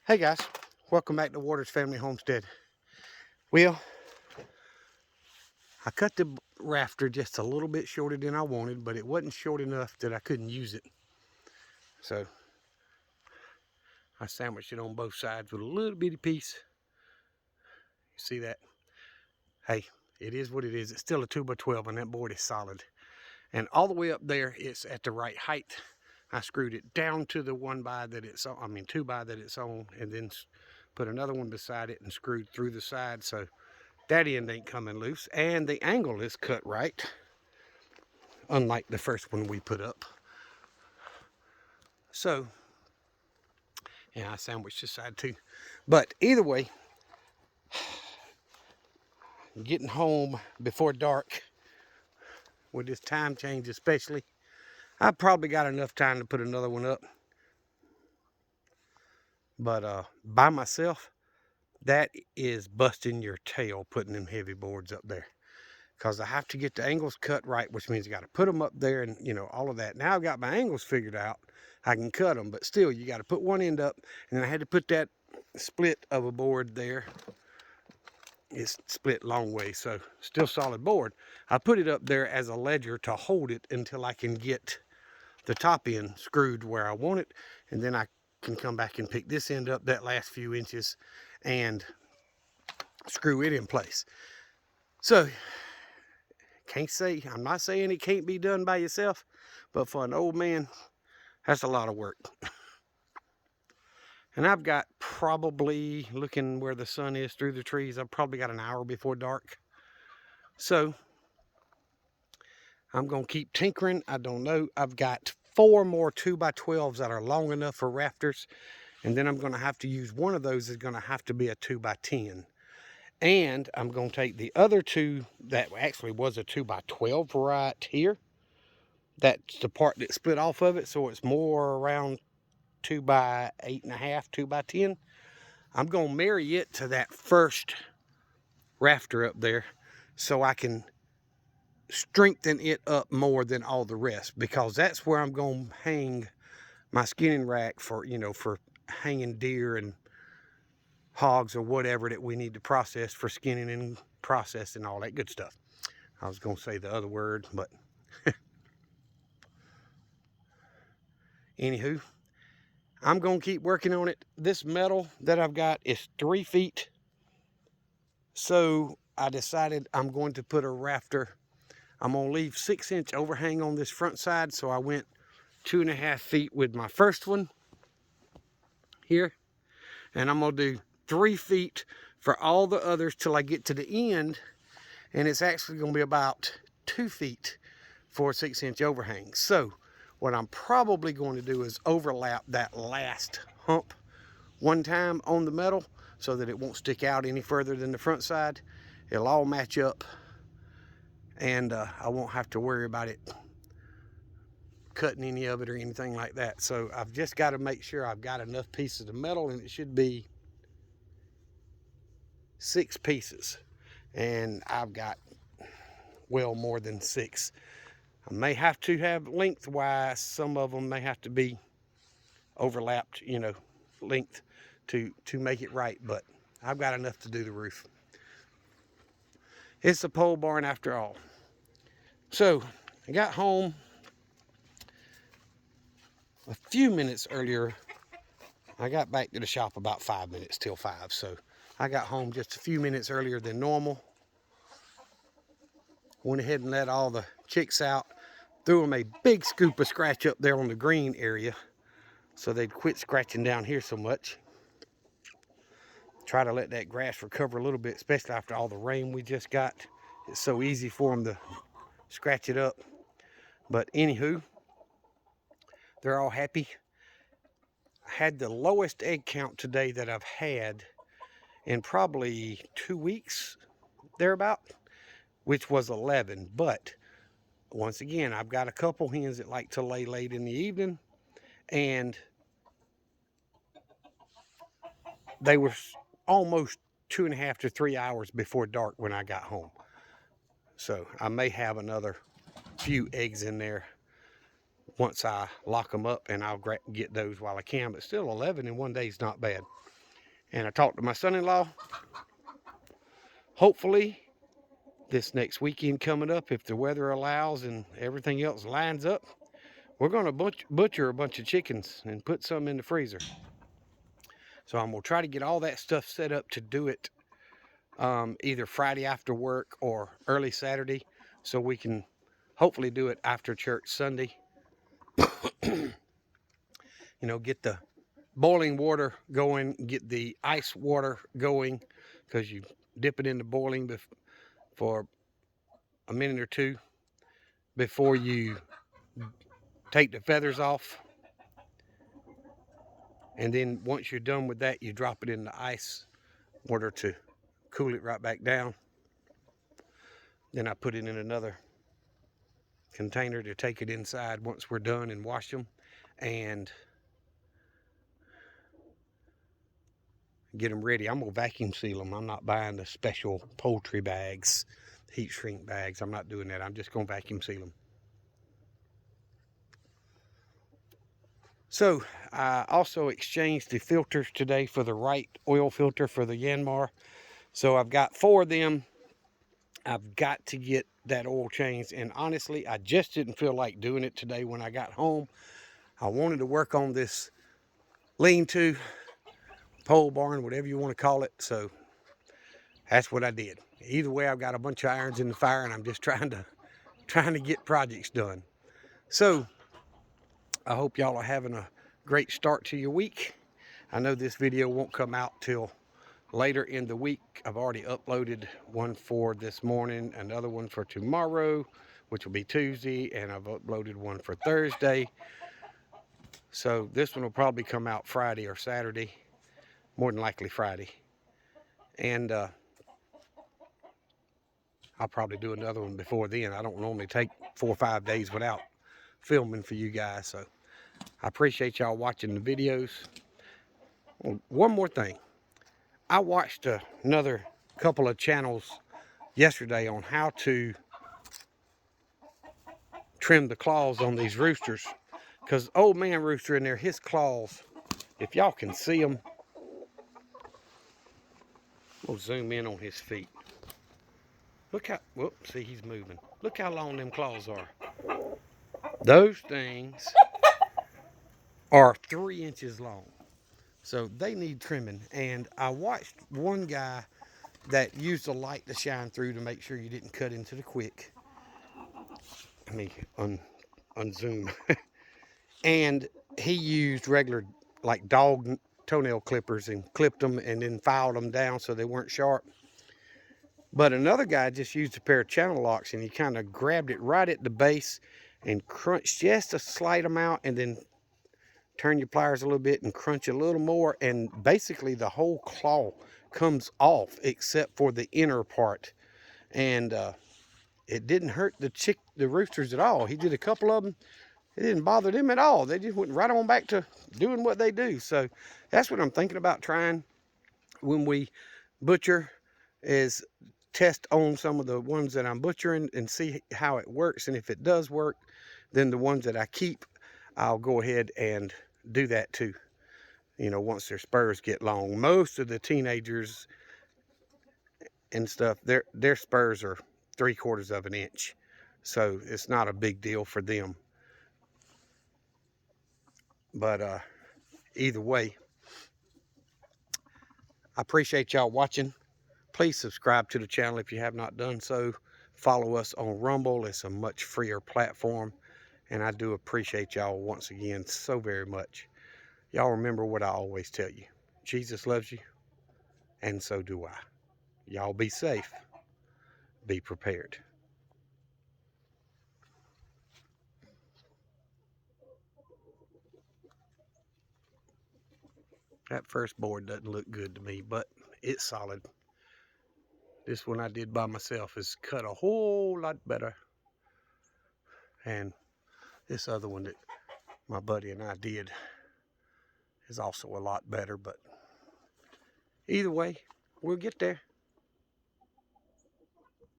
Hey guys, welcome back to Waters Family Homestead. Well, I cut the rafter just a little bit shorter than I wanted, but it wasn't short enough that I couldn't use it. So I sandwiched it on both sides with a little bitty piece. You see that? Hey, it is what it is. It's still a 2x12 and that board is solid. And all the way up there, it's at the right height. I screwed it down to the 1x that it's on, 2x that it's on, and then put another one beside it and screwed through the side. So that end ain't coming loose, and the angle is cut right, unlike the first one we put up. So, yeah, I sandwiched this side too. But either way, getting home before dark, with this time change especially, I probably got enough time to put another one up. But by myself, that is busting your tail putting them heavy boards up there. Because I have to get the angles cut right, which means you got to put them up there and, all of that. Now I've got my angles figured out. I can cut them, but still, you got to put one end up. And then I had to put that split of a board there. It's split long way, so still solid board. I put it up there as a ledger to hold it until I can get the top end screwed where I want it. And then I can come back and pick this end up, that last few inches, and screw it in place. So, I'm not saying it can't be done by yourself, but for an old man, that's a lot of work. And I've got probably, looking where the sun is through the trees, I've probably got an hour before dark. So I'm going to keep tinkering. I don't know. I've got 4 more 2x12s that are long enough for rafters. And then I'm going to have to use one of those is going to have to be a 2x10. And I'm going to take the other two that actually was a 2x12 right here. That's the part that split off of it, so it's more around 2x8.5, 2x10. I'm going to marry it to that first rafter up there so I can strengthen it up more than all the rest, because that's where I'm going to hang my skinning rack for, for hanging deer and hogs or whatever that we need to process for skinning and processing, all that good stuff. I was going to say the other word, but anywho, I'm going to keep working on it. This metal that I've got is 3 feet. So I decided I'm going to put a rafter. I'm going to leave 6-inch overhang on this front side. So I went 2.5 feet with my first one here. And I'm going to do 3 feet for all the others till I get to the end. And it's actually going to be about 2 feet for a 6-inch overhang. So what I'm probably going to do is overlap that last hump one time on the metal so that it won't stick out any further than the front side. It'll all match up, and I won't have to worry about it cutting any of it or anything like that. So I've just got to make sure I've got enough pieces of metal, and it should be 6 pieces, and I've got well more than 6. I may have to have lengthwise, some of them may have to be overlapped, length to make it right, but I've got enough to do the roof. It's a pole barn after all. So I got home a few minutes earlier. I got back to the shop about 5 minutes till 5, so I got home just a few minutes earlier than normal. Went ahead and let all the chicks out, threw them a big scoop of scratch up there on the green area so they'd quit scratching down here so much. Try to let that grass recover a little bit, especially after all the rain we just got. It's so easy for them to scratch it up. But anywho, they're all happy. I had the lowest egg count today that I've had in probably 2 weeks, thereabout, which was 11. But once again, I've got a couple hens that like to lay late in the evening, and they were almost 2.5 to 3 hours before dark when I got home. So I may have another few eggs in there once I lock them up, and I'll get those while I can. But still, 11 in one day is not bad. And I talked to my son-in-law. Hopefully, this next weekend coming up, if the weather allows and everything else lines up, we're going to butcher a bunch of chickens and put some in the freezer. So I'm going to try to get all that stuff set up to do it either Friday after work or early Saturday, so we can hopefully do it after church Sunday. You know, get the boiling water going, get the ice water going, because you dip it into boiling for a minute or two before you take the feathers off. And then once you're done with that, you drop it in the ice water to cool it right back down. Then I put it in another container to take it inside once we're done and wash them and get them ready. I'm gonna vacuum seal them. I'm not buying the special poultry bags, heat shrink bags. I'm not doing that. I'm just gonna vacuum seal them. So I also exchanged the filters today for the right oil filter for the Yanmar. So I've got 4 of them. I've got to get that oil changed, and honestly, I just didn't feel like doing it today when I got home. I wanted to work on this lean-to, pole barn, whatever you want to call it, so that's what I did. Either way, I've got a bunch of irons in the fire, and I'm just trying to get projects done. So I hope y'all are having a great start to your week. I know this video won't come out till later in the week. I've already uploaded one for this morning, another one for tomorrow, which will be Tuesday, and I've uploaded one for Thursday. So this one will probably come out Friday or Saturday, more than likely Friday. And I'll probably do another one before then. I don't normally take 4 or 5 days without filming for you guys. So I appreciate y'all watching the videos. One more thing. I watched another couple of channels yesterday on how to trim the claws on these roosters, because old man rooster in there, his claws, if y'all can see them, we'll zoom in on his feet. Look how, whoops, see, he's moving. Look how long them claws are. Those things are 3 inches long. So they need trimming. And I watched one guy that used a light to shine through to make sure you didn't cut into the quick. Let me unzoom. And he used regular, like, dog toenail clippers and clipped them and then filed them down so they weren't sharp. But another guy just used a pair of channel locks, and he kind of grabbed it right at the base and crunched just a slight amount, and then turn your pliers a little bit and crunch a little more, and basically the whole claw comes off except for the inner part. And it didn't hurt the roosters at all. He did a couple of them. It didn't bother them at all. They just went right on back to doing what they do. So that's what I'm thinking about trying when we butcher, is test on some of the ones that I'm butchering and see how it works. And if it does work, then the ones that I keep, I'll go ahead and do that too. You know, once their spurs get long. Most of the teenagers and stuff, their spurs are 3/4 of an inch. So it's not a big deal for them. But either way, I appreciate y'all watching. Please subscribe to the channel if you have not done so. Follow us on Rumble. It's a much freer platform. And I do appreciate y'all once again so very much. Y'all remember what I always tell you. Jesus loves you, and so do I. Y'all be safe. Be prepared. That first board doesn't look good to me, but it's solid. This one I did by myself is cut a whole lot better. And this other one that my buddy and I did is also a lot better. But either way, we'll get there.